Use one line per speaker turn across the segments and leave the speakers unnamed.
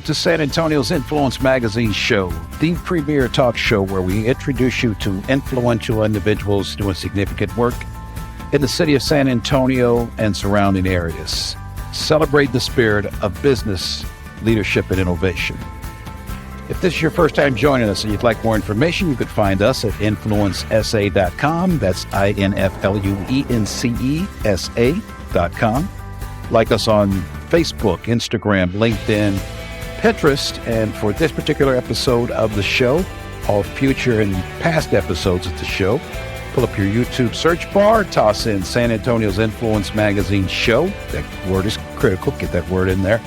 welcome to San Antonio's Influence Magazine show, the premier talk show where we introduce you to influential individuals doing significant work in the city of San Antonio and surrounding areas. Celebrate the spirit of business, leadership, and innovation. If this is your first time joining us and you'd like more information, you could find us at influencesa.com. That's influencesa.com. Like us on Facebook, Instagram, LinkedIn, Pinterest, and for this particular episode of the show, all future and past episodes of the show, pull up your YouTube search bar, toss in San Antonio's Influence Magazine show. That word is critical. Get that word in there.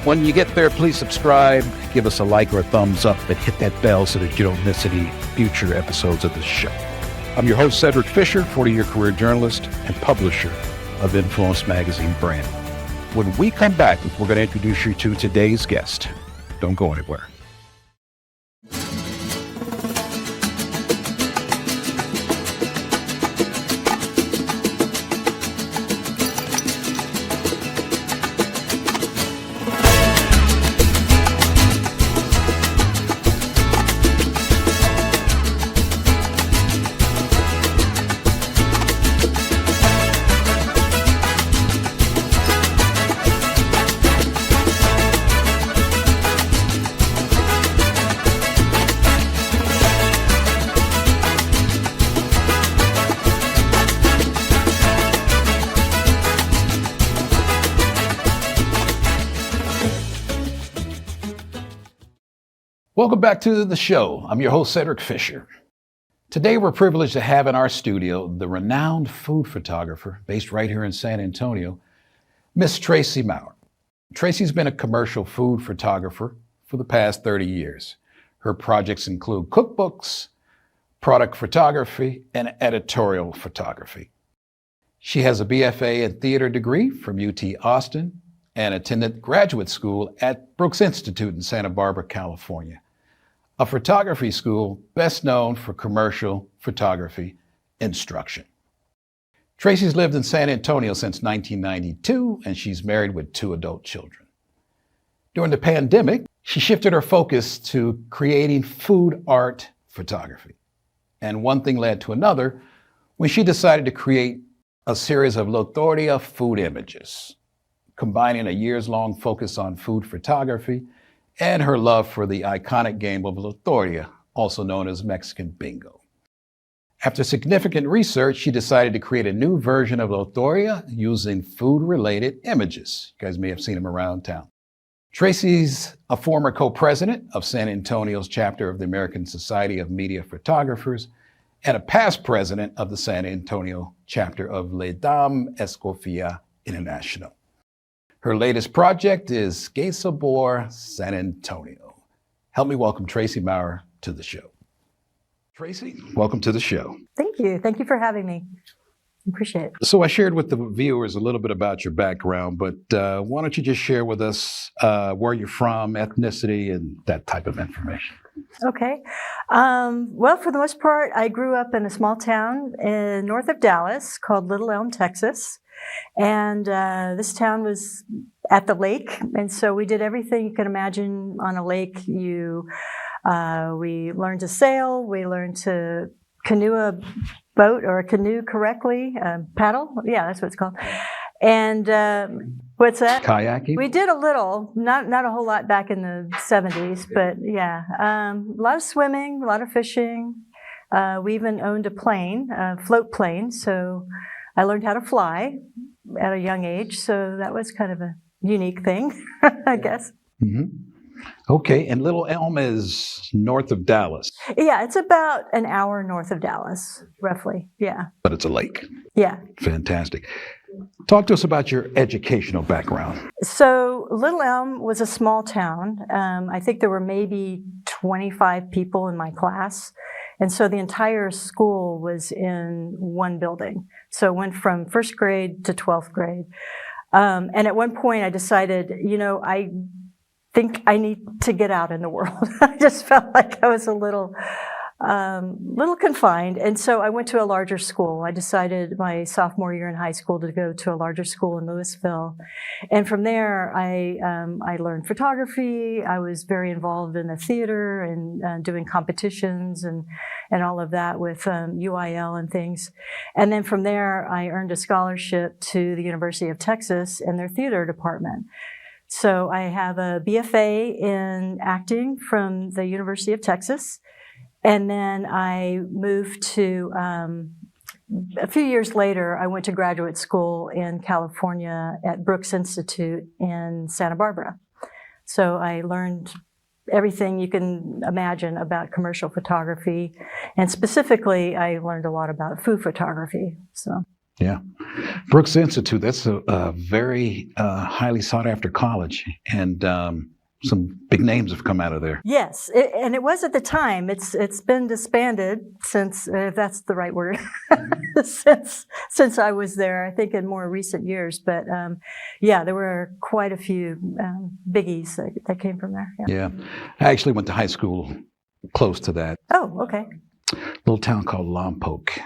When you get there, please subscribe, give us a like or a thumbs up, and hit that bell so that you don't miss any future episodes of the show. I'm your host, Cedric Fisher, 40-year career journalist and publisher of Influence Magazine brand. When we come back, we're going to introduce you to today's guest. Don't go anywhere. Welcome back to the show. I'm your host, Cedric Fisher. Today, we're privileged to have in our studio the renowned food photographer based right here in San Antonio, Miss Tracey Maurer. Tracey's been a commercial food photographer for the past 30 years. Her projects include cookbooks, product photography, and editorial photography. She has a BFA in theater degree from UT Austin and attended graduate school at Brooks Institute in Santa Barbara, California, a photography school best known for commercial photography instruction. Tracey's lived in San Antonio since 1992, and she's married with 2 adult children. During the pandemic, she shifted her focus to creating food art photography. And one thing led to another when she decided to create a series of Lotteria food images, combining a years-long focus on food photography and her love for the iconic game of Lotteria, also known as Mexican Bingo. After significant research, she decided to create a new version of Lotteria using food-related images. You guys may have seen them around town. Tracey's a former co-president of San Antonio's chapter of the American Society of Media Photographers and a past president of the San Antonio chapter of Les Dames Escoffier International. Her latest project is Que Sabor San Antonio. Help me welcome Tracey Maurer to the show. Tracey, welcome to the show.
Thank you. Thank you for having me. Appreciate it.
So I shared with the viewers a little bit about your background, but why don't you just share with us where you're from, ethnicity, and that type of information.
Okay. Well, for the most part, I grew up in a small town north of Dallas called Little Elm, Texas. And this town was at the lake, and so we did everything you could imagine on a lake. We learned to sail, we learned to canoe a boat or a canoe correctly, paddle. Yeah, that's what it's called. And what's that?
Kayaking?
We did a little, not a whole lot back in the 70s, but yeah, a lot of swimming, a lot of fishing. We even owned a plane, a float plane, so I learned how to fly at a young age, so that was kind of a unique thing, I guess.
Mm-hmm. Okay, and Little Elm is north of Dallas.
Yeah, it's about an hour north of Dallas, roughly, yeah.
But it's a lake.
Yeah.
Fantastic. Talk to us about your educational background.
So Little Elm was a small town. I think there were maybe 25 people in my class. And so the entire school was in one building. So it went from first grade to 12th grade. And at one point I decided, I think I need to get out in the world. I just felt like I was a little little confined. And so I went to a larger school. I decided my sophomore year in high school to go to a larger school in Louisville. And from there, I learned photography. I was very involved in the theater and doing competitions and all of that with UIL and things. And then from there, I earned a scholarship to the University of Texas in their theater department. So I have a BFA in acting from the University of Texas. And then I moved to, a few years later, I went to graduate school in California at Brooks Institute in Santa Barbara. So I learned everything you can imagine about commercial photography. And specifically, I learned a lot about food photography. So.
Yeah. Brooks Institute, that's a very highly sought after college. And some big names have come out of there.
Yes, and it was at the time. It's been disbanded since, if that's the right word, since I was there. I think in more recent years, but yeah, there were quite a few biggies that came from there.
Yeah, I actually went to high school close to that.
Oh, okay.
Little town called Lompoc,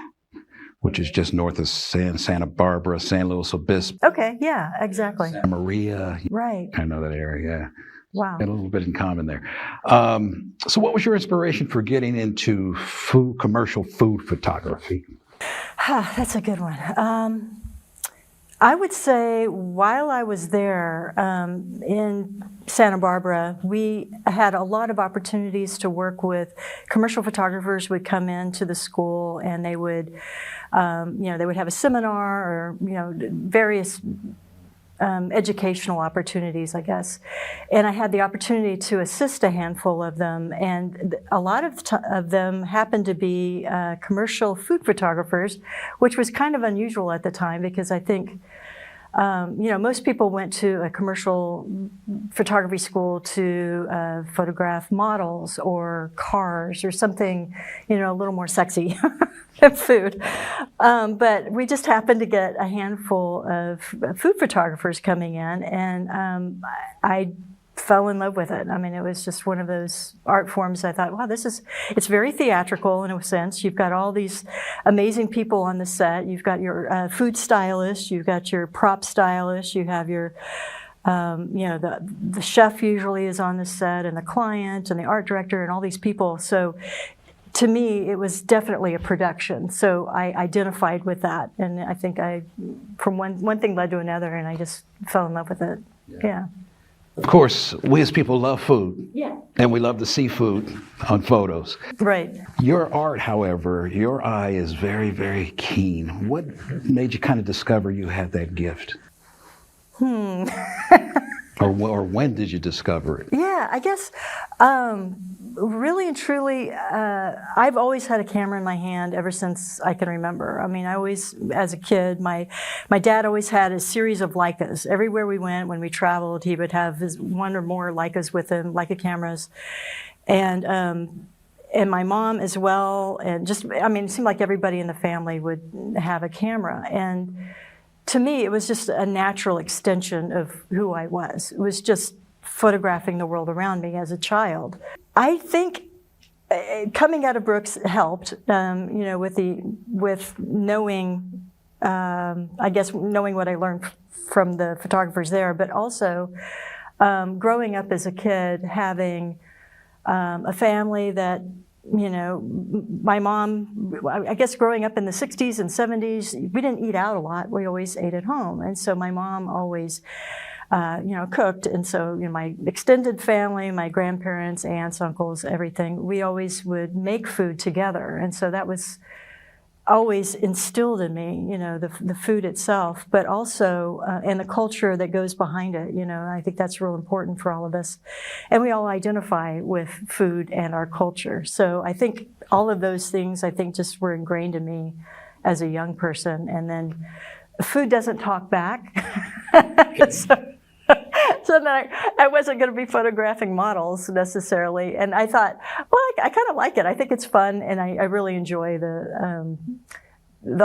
which is just north of Santa Barbara, San Luis Obispo.
Okay, yeah, exactly.
Santa Maria.
Right.
I know that area. Yeah.
Wow.
Got a little bit in common there. So what was your inspiration for getting into commercial food photography?
That's a good one. I would say while I was there in Santa Barbara, we had a lot of opportunities to work with commercial photographers. Would come into the school and they would, they would have a seminar or, various educational opportunities, I guess. And I had the opportunity to assist a handful of them. And a lot of them happened to be commercial food photographers, which was kind of unusual at the time because I think, most people went to a commercial photography school to photograph models or cars or something, a little more sexy than food. But we just happened to get a handful of food photographers coming in, and I fell in love with it. I mean, it was just one of those art forms I thought, wow, it's very theatrical in a sense. You've got all these amazing people on the set. You've got your food stylist, you've got your prop stylist, you have your, the chef usually is on the set, and the client, and the art director, and all these people. So to me, it was definitely a production. So I identified with that. And I think from one thing led to another, and I just fell in love with it. Yeah.
Of course, we as people love food.
Yeah.
And we love to see food on photos.
Right.
Your art, however, your eye is very, very keen. What made you kind of discover you had that gift? Or when did you discover it?
Yeah, I guess really and truly, I've always had a camera in my hand ever since I can remember. I mean, I always, as a kid, my dad always had a series of Leicas. Everywhere we went, when we traveled, he would have one or more Leicas with him, Leica cameras. And my mom as well. And it seemed like everybody in the family would have a camera. And to me, it was just a natural extension of who I was. It was just photographing the world around me as a child. I think coming out of Brooks helped, with knowing, knowing what I learned from the photographers there, but also growing up as a kid, having a family that, my mom, I guess growing up in the 60s and 70s, we didn't eat out a lot. We always ate at home. And so my mom always, cooked. And so, my extended family, my grandparents, aunts, uncles, everything, we always would make food together. And so that was always instilled in me, the food itself, but also, and the culture that goes behind it. I think that's real important for all of us. And we all identify with food and our culture. So I think all of those things, just were ingrained in me as a young person. And then food doesn't talk back. So then I wasn't going to be photographing models necessarily. And I thought, well, I kind of like it. I think it's fun, and I really enjoy the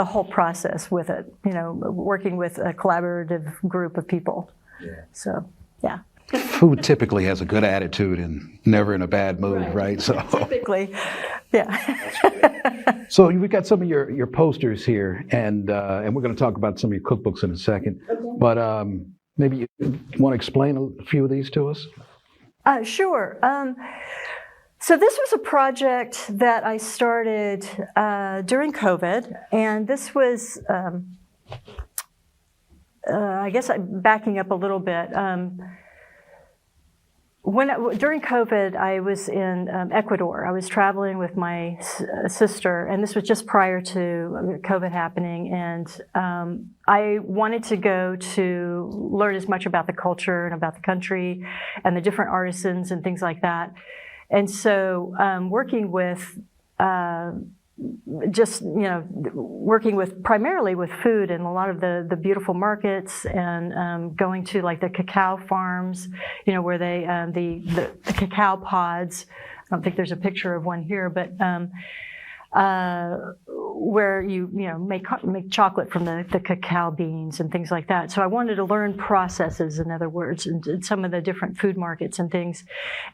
whole process with it, working with a collaborative group of people. Yeah. So, yeah.
food typically has a good attitude and never in a bad mood, right? So
Typically, yeah.
So we've got some of your posters here, and we're going to talk about some of your cookbooks in a second.
Okay.
But maybe you want to explain a few of these to us?
Sure. So this was a project that I started during COVID, and this was, I guess I'm backing up a little bit. During COVID, I was in Ecuador. I was traveling with my sister, and this was just prior to COVID happening. And I wanted to go to learn as much about the culture and about the country and the different artisans and things like that. And so working with primarily with food and a lot of the beautiful markets, and going to like the cacao farms, where they the cacao pods. I don't think there's a picture of one here, but where you make chocolate from the cacao beans and things like that. So I wanted to learn processes, in other words, and some of the different food markets and things.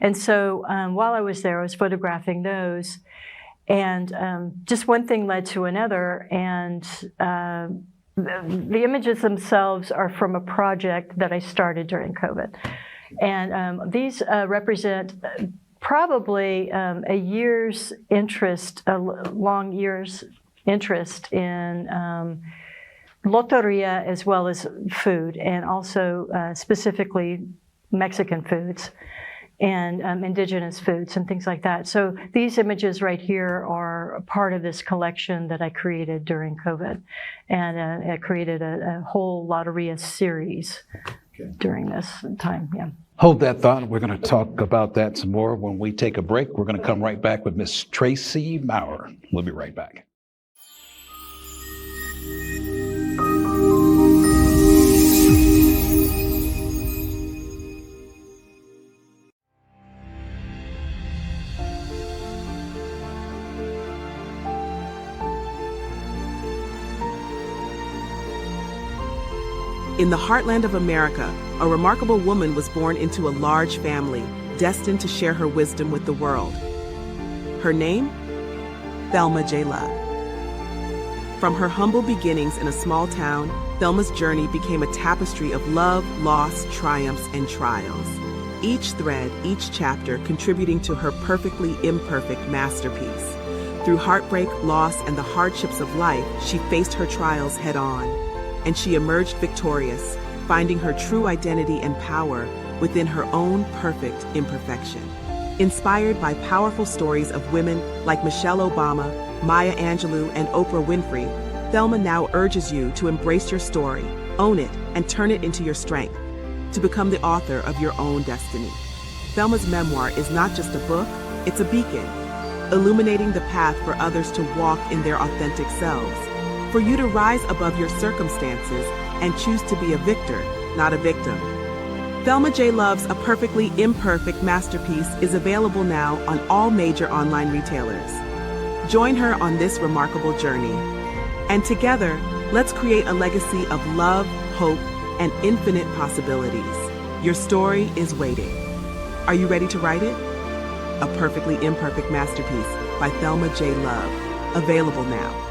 And so while I was there, I was photographing those. And just one thing led to another, and the images themselves are from a project that I started during COVID. And these represent probably a year's interest, a long year's interest in Lotteria as well as food, and also specifically Mexican foods and indigenous foods and things like that. So these images right here are a part of this collection that I created during COVID. And I created a whole Lotteria series during this time, yeah.
Hold that thought. We're going to talk about that some more when we take a break. We're going to come right back with Miss Tracey Maurer. We'll be right back.
In the heartland of America, a remarkable woman was born into a large family, destined to share her wisdom with the world. Her name? Thelma J. Love. From her humble beginnings in a small town, Thelma's journey became a tapestry of love, loss, triumphs, and trials. Each thread, each chapter contributing to her perfectly imperfect masterpiece. Through heartbreak, loss, and the hardships of life, she faced her trials head-on. And she emerged victorious, finding her true identity and power within her own perfect imperfection. Inspired by powerful stories of women like Michelle Obama, Maya Angelou, and Oprah Winfrey, Thelma now urges you to embrace your story, own it, and turn it into your strength, to become the author of your own destiny. Thelma's memoir is not just a book, it's a beacon, illuminating the path for others to walk in their authentic selves. For you to rise above your circumstances and choose to be a victor, not a victim. Thelma J. Love's A Perfectly Imperfect Masterpiece is available now on all major online retailers. Join her on this remarkable journey. And together, let's create a legacy of love, hope, and infinite possibilities. Your story is waiting. Are you ready to write it? A Perfectly Imperfect Masterpiece by Thelma J. Love. Available now.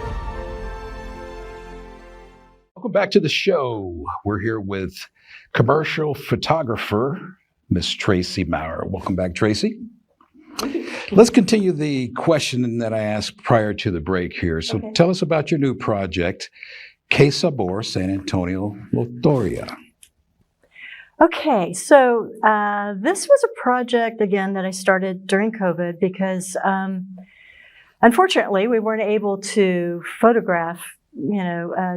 Welcome back to the show. We're here with commercial photographer, Miss Tracey Maurer. Welcome back, Tracey. Let's continue the question that I asked prior to the break here. So Tell us about your new project, Lotteria San Antonio, Lotteria.
Okay, so this was a project, again, that I started during COVID because unfortunately we weren't able to photograph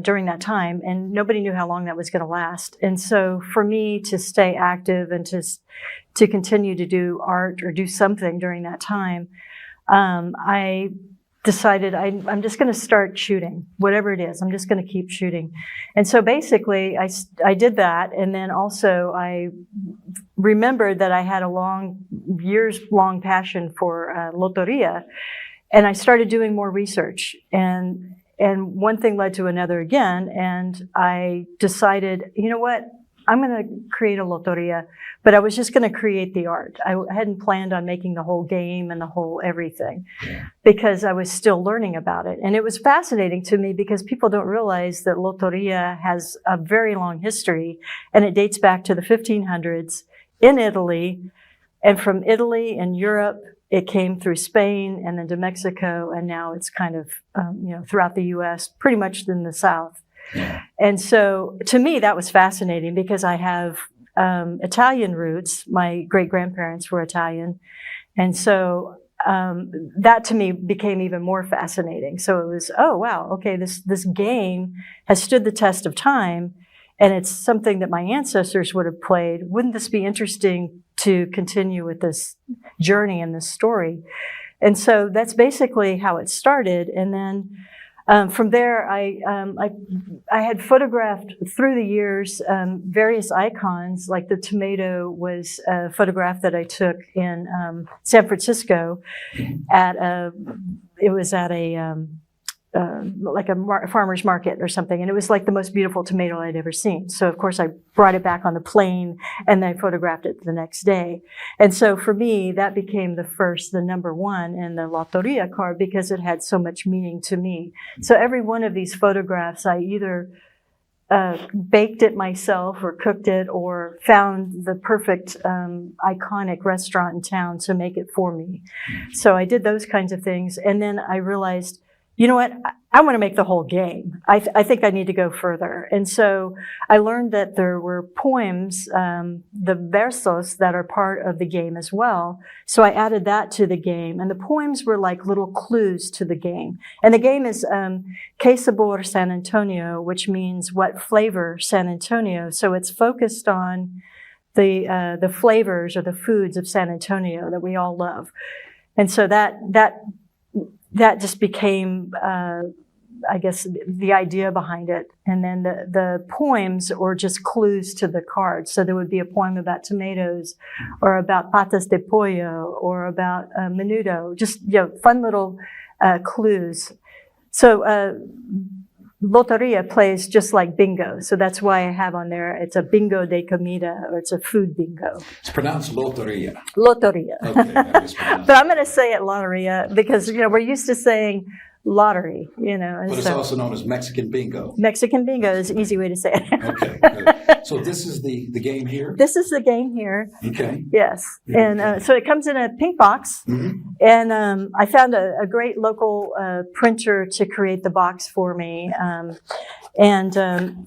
during that time, and nobody knew how long that was going to last. And so for me to stay active and to continue to do art or do something during that time, I decided I'm just going to start shooting, whatever it is. I'm just going to keep shooting. And so basically I did that. And then also I remembered that I had a years-long passion for Lotteria. And I started doing more research, and one thing led to another again, and I decided, you know what, I'm going to create a Lotteria, but I was just going to create the art. I hadn't planned on making the whole game and the whole everything because I was still learning about it. And it was fascinating to me because people don't realize that Lotteria has a very long history, and it dates back to the 1500s in Italy. And from Italy and Europe, it came through Spain and then to Mexico, and now it's kind of, throughout the U.S., pretty much in the South. And so to me, that was fascinating because I have Italian roots. My great-grandparents were Italian. And so that to me became even more fascinating. So it was, oh, wow, okay, this game has stood the test of time, and it's something that my ancestors would have played. Wouldn't this be interesting to continue with this journey and this story? And so that's basically how it started. And then from there, I had photographed through the years various icons, like the tomato was a photograph that I took in San Francisco it was at a farmer's market or something, and it was like the most beautiful tomato I'd ever seen. So of course I brought it back on the plane and I photographed it the next day. And so for me, that became the number one in the Lotteria card because it had so much meaning to me. So every one of these photographs, I either baked it myself or cooked it or found the perfect iconic restaurant in town to make it for me. So I did those kinds of things, and then I realized, you know what? I want to make the whole game. I think I need to go further. And so I learned that there were poems, the versos, that are part of the game as well. So I added that to the game. And the poems were like little clues to the game. And the game is Que Sabor San Antonio, which means what flavor San Antonio. So it's focused on the flavors or the foods of San Antonio that we all love. And so that just became, I guess, the idea behind it. And then the poems were just clues to the cards. So there would be a poem about tomatoes or about patas de pollo or about menudo, just fun little clues. So Lotteria plays just like bingo. So that's why I have on there, it's a bingo de comida, or it's a food bingo.
It's pronounced Lotteria.
Lotteria.
Okay, that is pronounced.
But I'm going to say it Lotteria because, we're used to saying lottery, And
but it's also known as Mexican bingo.
Mexican bingo is an easy way to say it.
Okay, good. So this is the game here?
This is the game here.
Okay.
Yes. And so it comes in a pink box. Mm-hmm. And I found a great local printer to create the box for me. And then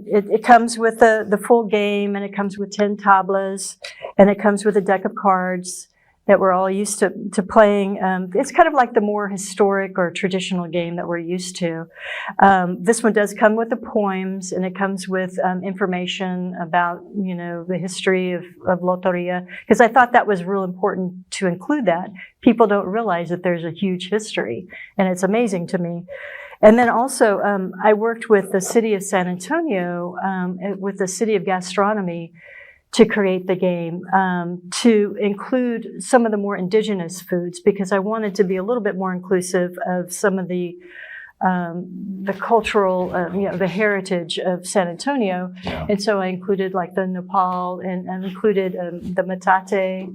it comes with the full game, and it comes with 10 tablas, and it comes with a deck of cards that we're all used to playing. It's kind of like the more historic or traditional game that we're used to. This one does come with the poems, and it comes with information about, the history of Lotteria, because I thought that was real important to include that. People don't realize that there's a huge history, and it's amazing to me. And then also, I worked with the city of San Antonio, with the city of gastronomy, to create the game, to include some of the more indigenous foods, because I wanted to be a little bit more inclusive of some of the cultural, the heritage of San Antonio. Yeah. And so I included like the nopal and included the metate,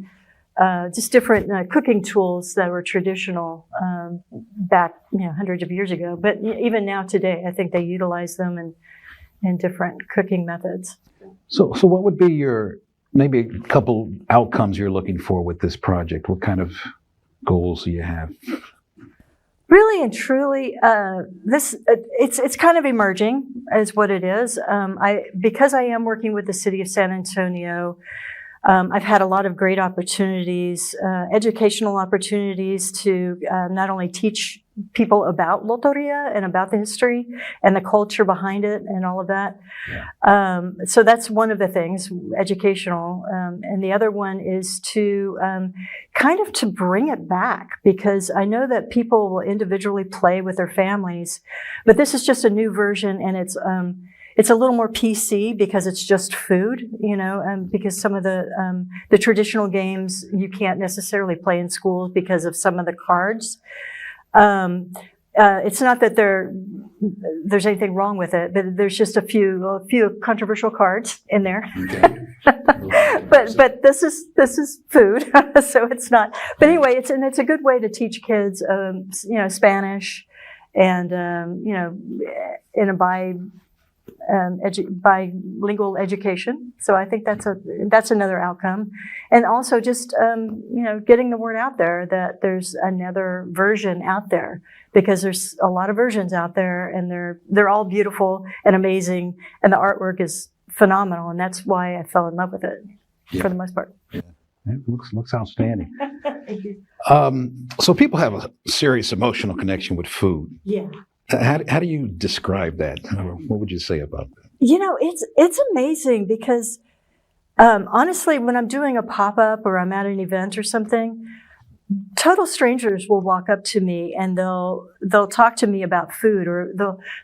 just different cooking tools that were traditional back hundreds of years ago. But even now today, I think they utilize them in different cooking methods.
So what would be maybe a couple outcomes you're looking for with this project? What kind of goals do you have?
Really and truly, it's kind of emerging, is what it is. Because I am working with the city of San Antonio, I've had a lot of great opportunities, educational opportunities to not only teach people about Lotteria and about the history and the culture behind it and all of that. Yeah. So that's one of the things, educational. And the other one is to kind of to bring it back, because I know that people will individually play with their families, but this is just a new version, and it's a little more PC because it's just food, because some of the traditional games you can't necessarily play in schools because of some of the cards. It's not that there's anything wrong with it, but there's just a few controversial cards in there.
Okay.
but this is food, so it's not. But anyway, it's a good way to teach kids, Spanish, and in a bilingual education. So I think that's another outcome, and also just getting the word out there that there's another version out there, because there's a lot of versions out there, and they're all beautiful and amazing, and the artwork is phenomenal, and that's why I fell in love with it for the most part.
Yeah. It looks outstanding.
Thank you.
So people have a serious emotional connection with food.
Yeah.
How do you describe that? What would you say about that?
It's amazing because honestly, when I'm doing a pop-up or I'm at an event or something, total strangers will walk up to me and they'll talk to me about food, or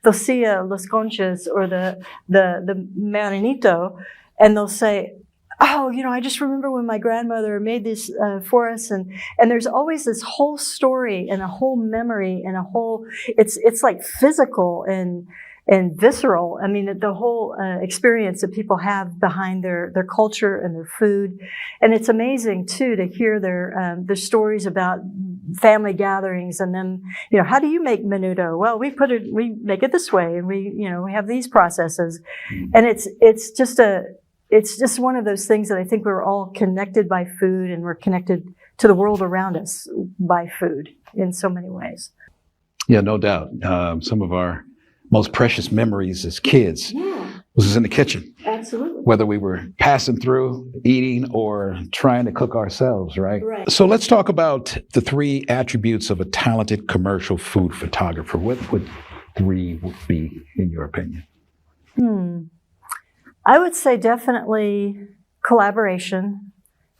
they'll see a Los Conchas or the Marinito, and they'll say, "Oh, I just remember when my grandmother made this for us," and there's always this whole story and a whole memory and it's like physical and visceral. I mean, the whole experience that people have behind their culture and their food, and it's amazing too to hear their stories about family gatherings and them. How do you make menudo? Well, we make it this way, and we have these processes, and it's just one of those things that I think we're all connected by food, and we're connected to the world around us by food in so many ways.
Yeah, no doubt. Some of our most precious memories as kids was in the kitchen.
Absolutely.
Whether we were passing through, eating, or trying to cook ourselves, right?
Right.
So let's talk about the 3 attributes of a talented commercial food photographer. What would 3 be, in your opinion?
I would say definitely collaboration.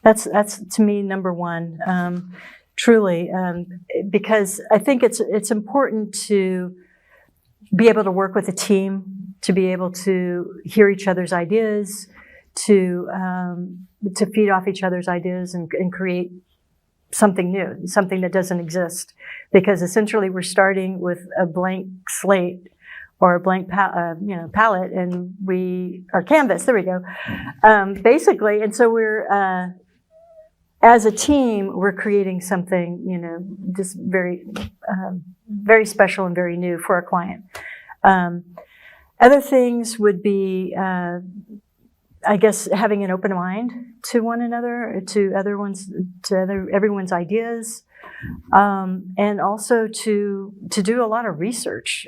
That's to me number 1, truly, because I think it's important to be able to work with a team, to be able to hear each other's ideas, to feed off each other's ideas and create something new, something that doesn't exist, because essentially we're starting with a blank slate or a blank palette, and our canvas. There we go. Basically, and so we're as a team, we're creating something, just very, very special and very new for our client. Other things would be, I guess, having an open mind to one another, to everyone's ideas. And also to do a lot of research.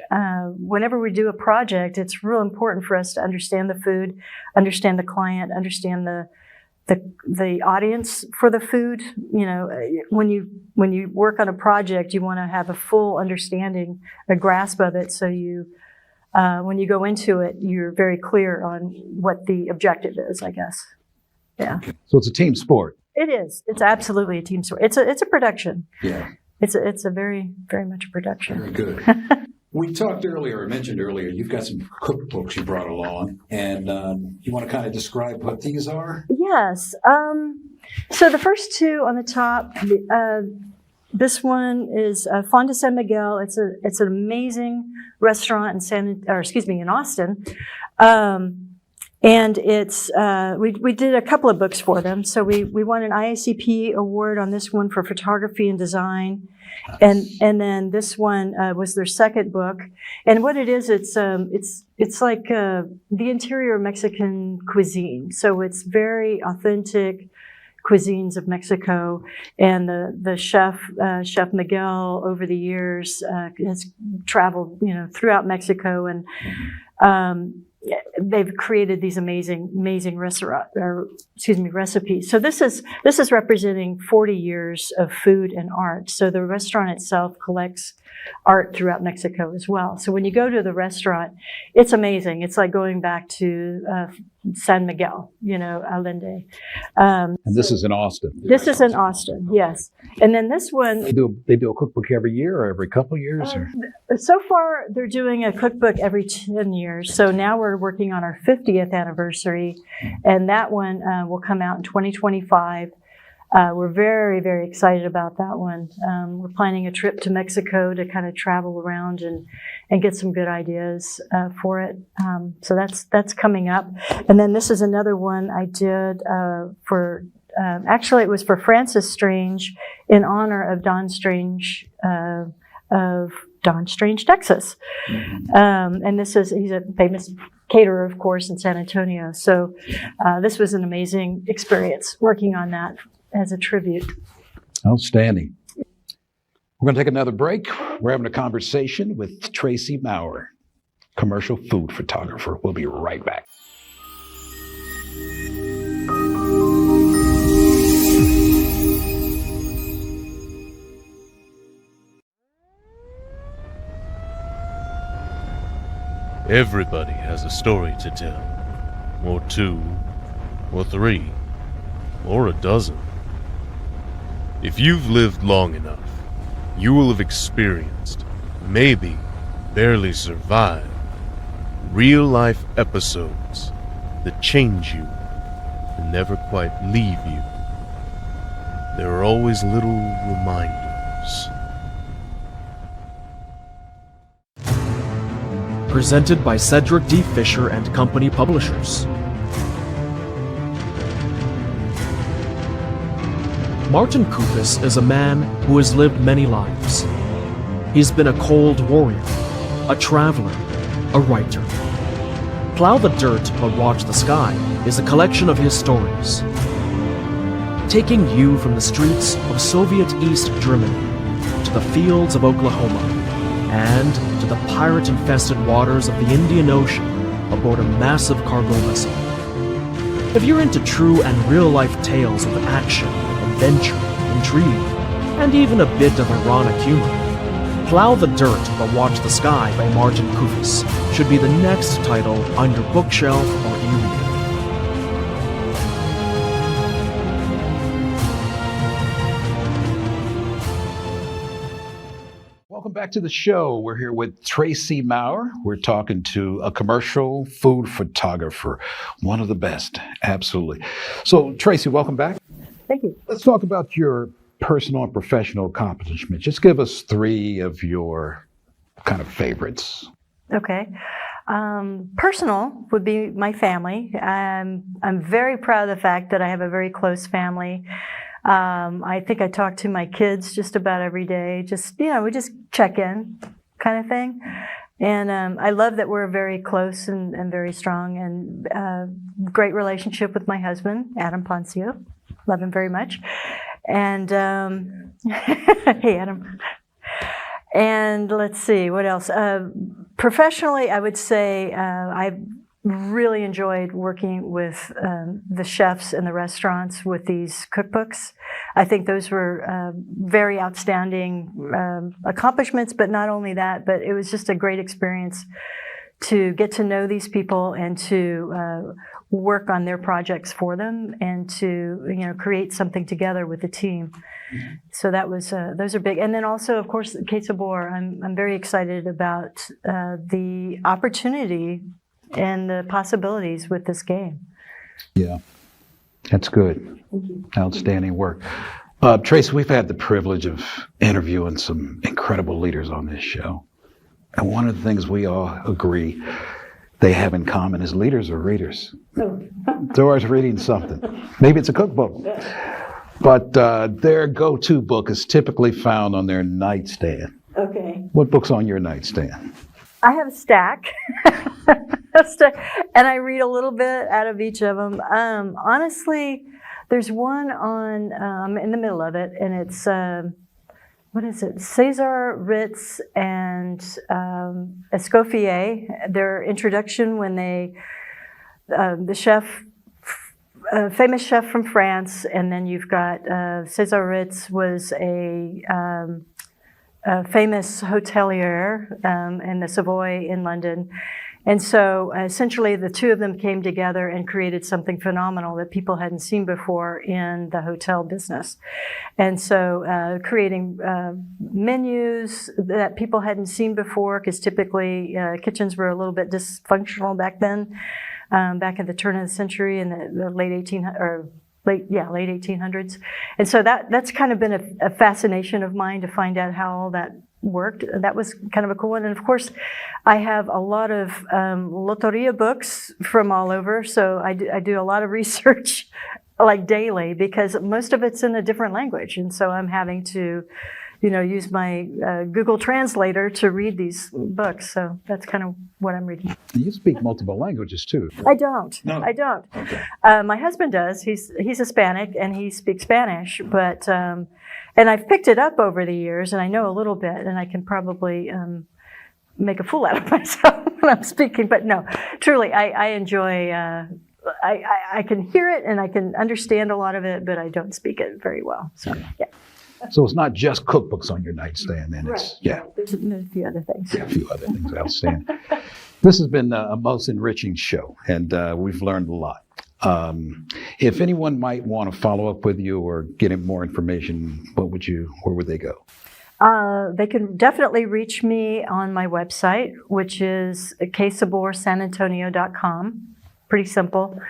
Whenever we do a project, it's real important for us to understand the food, understand the client, understand the audience for the food. When you work on a project, you want to have a full understanding, a grasp of it, so when you go into it, you're very clear on what the objective is, I guess. Yeah.
Okay. So it's a team sport.
It is. It's absolutely a team sport. It's a production.
Yeah.
It's a very, very much a production.
Very good. We mentioned earlier, you've got some cookbooks you brought along, and you want to kind of describe what these are?
Yes. So the first 2 on the top, this one is Fonda San Miguel. It's an amazing restaurant in Austin. And it's we did a couple of books for them. So we won an IACP award on this one for photography and design, and then this one was their second book. And what it is, it's like the interior Mexican cuisine. So it's very authentic cuisines of Mexico, and the Chef Miguel over the years has traveled throughout Mexico, and they've created these amazing recipes. So this is representing 40 years of food and art. So the restaurant itself collects art throughout Mexico as well. So when you go to the restaurant, it's amazing. It's like going back to San Miguel, Allende.
And this is in Austin.
This is in Austin, yes. And then this one,
They do a cookbook every year or every couple of years? Or?
So far, they're doing a cookbook every 10 years. So now we're working on our 50th anniversary, and that one will come out in 2025. we're very, very excited about that one. We're planning a trip to Mexico to kind of travel around and get some good ideas for it. So that's coming up. And then this is another one I did for, actually it was for Francis Strange in honor of Don Strange, Texas. And he's a famous caterer, of course, in San Antonio. So this was an amazing experience working on that as a tribute.
Outstanding. We're going to take another break. We're having a conversation with Tracey Maurer, commercial food photographer. We'll be right back.
Everybody has a story to tell, or two, or three, or a dozen. If you've lived long enough, you will have experienced, maybe barely survived, real-life episodes that change you and never quite leave you. There are always little reminders.
Presented by Cedric D. Fisher and Company Publishers. Martin Kupis is a man who has lived many lives. He's been a cold warrior, a traveler, a writer. Plow the Dirt but Watch the Sky is a collection of his stories, taking you from the streets of Soviet East Germany to the fields of Oklahoma and to the pirate-infested waters of the Indian Ocean aboard a massive cargo vessel. If you're into true and real-life tales of action, adventure, intrigue, and even a bit of ironic humor, Plow the Dirt but Watch the Sky by Martin Kupis should be the next title on your bookshelf or e-reader.
Welcome back to the show. We're here with Tracey Maurer. We're talking to a commercial food photographer, one of the best, absolutely. So, Tracey, welcome back.
Thank you.
Let's talk about your personal and professional accomplishments. Just give us three of your kind of favorites.
Okay. Personal would be my family. I'm very proud of the fact that I have a very close family. I think I talk to my kids just about every day. Just, we just check in kind of thing. And I love that we're very close and very strong, and great relationship with my husband, Adam Poncio. Love him very much. And hey, Adam. And let's see, what else? Professionally, I would say I've really enjoyed working with the chefs in the restaurants with these cookbooks. I think those were very outstanding accomplishments, but not only that, but it was just a great experience to get to know these people and to work on their projects for them and to create something together with the team. So that was those are big. And then also, of course, Queso Boar. I'm very excited about the opportunity and the possibilities with this game.
Yeah, that's good. Outstanding work. Tracey, we've had the privilege of interviewing some incredible leaders on this show. And one of the things we all agree they have in common is leaders are readers. They're always reading something. Maybe it's a cookbook. But their go-to book is typically found on their nightstand.
Okay.
What book's on your nightstand?
I have a stack. And I read a little bit out of each of them. Honestly, there's one on, I'm in the middle of it, and it's, what is it? Cesar Ritz and Escoffier, their introduction when they, the chef, famous chef from France, and then you've got Cesar Ritz was a famous hotelier in the Savoy in London. And so essentially the two of them came together and created something phenomenal that people hadn't seen before in the hotel business. And so creating menus that people hadn't seen before, because typically kitchens were a little bit dysfunctional back then, back at the turn of the century in the late late 1800s. And so that's kind of been a fascination of mine to find out how all that worked. That was kind of a cool one. And of course, I have a lot of Lotteria books from all over. So I do a lot of research like daily because most of it's in a different language. And so I'm having to, use my Google Translator to read these books. So that's kind of what I'm reading.
You speak multiple languages too.
I don't.
No.
I don't.
Okay.
My husband does. He's Hispanic and he speaks Spanish, but and I've picked it up over the years, and I know a little bit, and I can probably make a fool out of myself when I'm speaking. But no, truly, I enjoy. I can hear it and I can understand a lot of it, but I don't speak it very well. So yeah.
So it's not just cookbooks on your nightstand, then. It's, yeah.
There's a few other things.
A few other things outstanding. This has been a most enriching show, and we've learned a lot. If anyone might want to follow up with you or get more information, where would they go?
They can definitely reach me on my website, which is ksaborsanantonio.com. Pretty simple.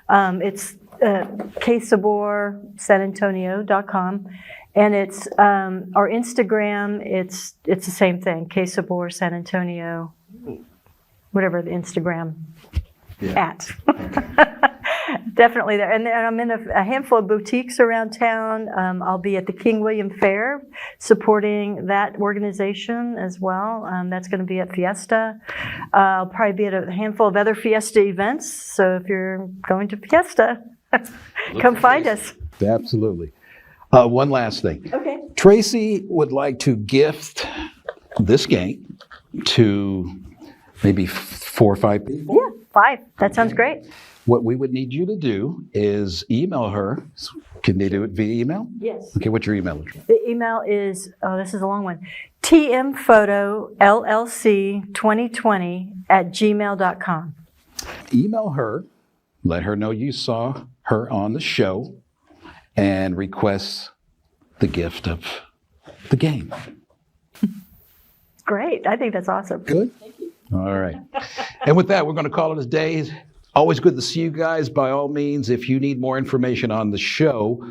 It's ksaborsanantonio.com. And it's our Instagram. It's the same thing. Sabor San Antonio, whatever the Instagram at. Definitely there. And then I'm in a handful of boutiques around town. I'll be at the King William Fair supporting that organization as well. That's going to be at Fiesta. I'll probably be at a handful of other Fiesta events. So if you're going to Fiesta, come find us.
Absolutely. One last thing.
Okay.
Tracey would like to gift this game to maybe 4 or 5 people.
Yeah, 5. That sounds great.
What we would need you to do is email her. Can they do it via email?
Yes.
Okay, what's your email address?
The email is, this is a long one, tmphotollc2020@gmail.com.
Email her, let her know you saw her on the show, and request the gift of the game.
Great. I think that's awesome.
Good? Thank you. All right. And with that, we're going to call it a day. Always good to see you guys. By all means, if you need more information on the show,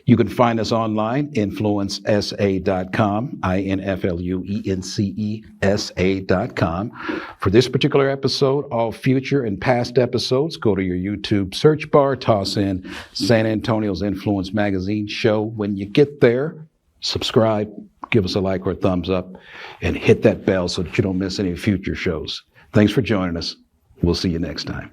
you can find us online, influencesa.com, influencesa.com. For this particular episode, all future and past episodes, go to your YouTube search bar, toss in San Antonio's Influence Magazine show. When you get there, subscribe, give us a like or a thumbs up, and hit that bell so that you don't miss any future shows. Thanks for joining us. We'll see you next time.